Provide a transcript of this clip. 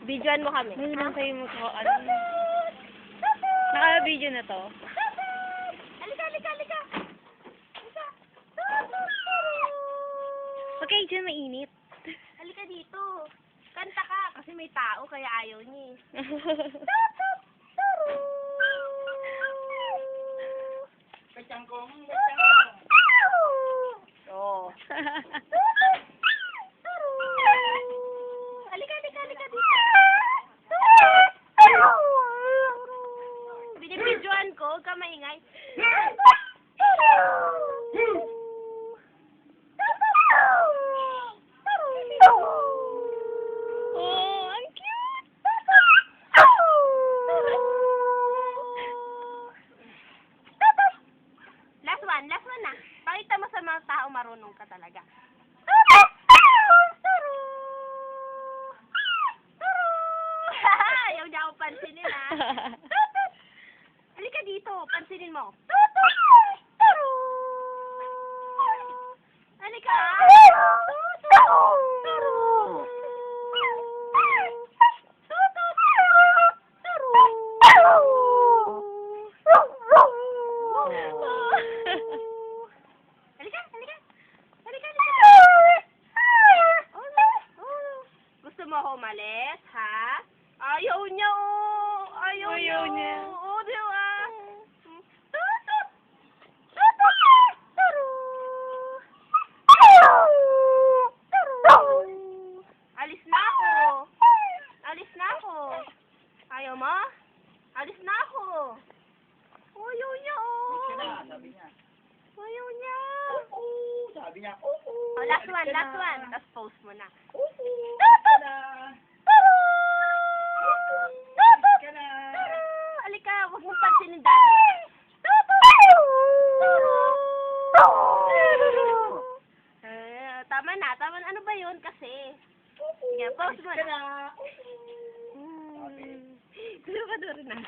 Videoan mo kami. May lang kayo mo to. Ano? Naka-video na to. Halika, halika, halika. Okay, dyan mainit. Halika dito. Kanta ka kasi may tao kaya ayaw niya eh. Oh. Halika, halika, halika dito. Binibidyoan ko, huwag ka maingay. Oh, ang cute! Last one na. Pakita mo sa mga tao marunong ka talaga. Ayaw niya ako pansinin ha. Halika dito, pansinin mo. Halika. Halika, halika. Halika, halika. Gusto mo ako umalis, ha? Ayaw niya, oh. Ayaw niya. Oh, di ba? Alis na ako. Alis na ako. Ayaw mo? Alis na ako. Ayaw niya, oh. Sabi niya. Ayaw niya. Sabi niya, Oh, last one. Tapos post mo na. Alika, huwag mong pansinin dati. Tama na. Ano ba yun kasi? Sige, post mo na. Gusto ka doon na.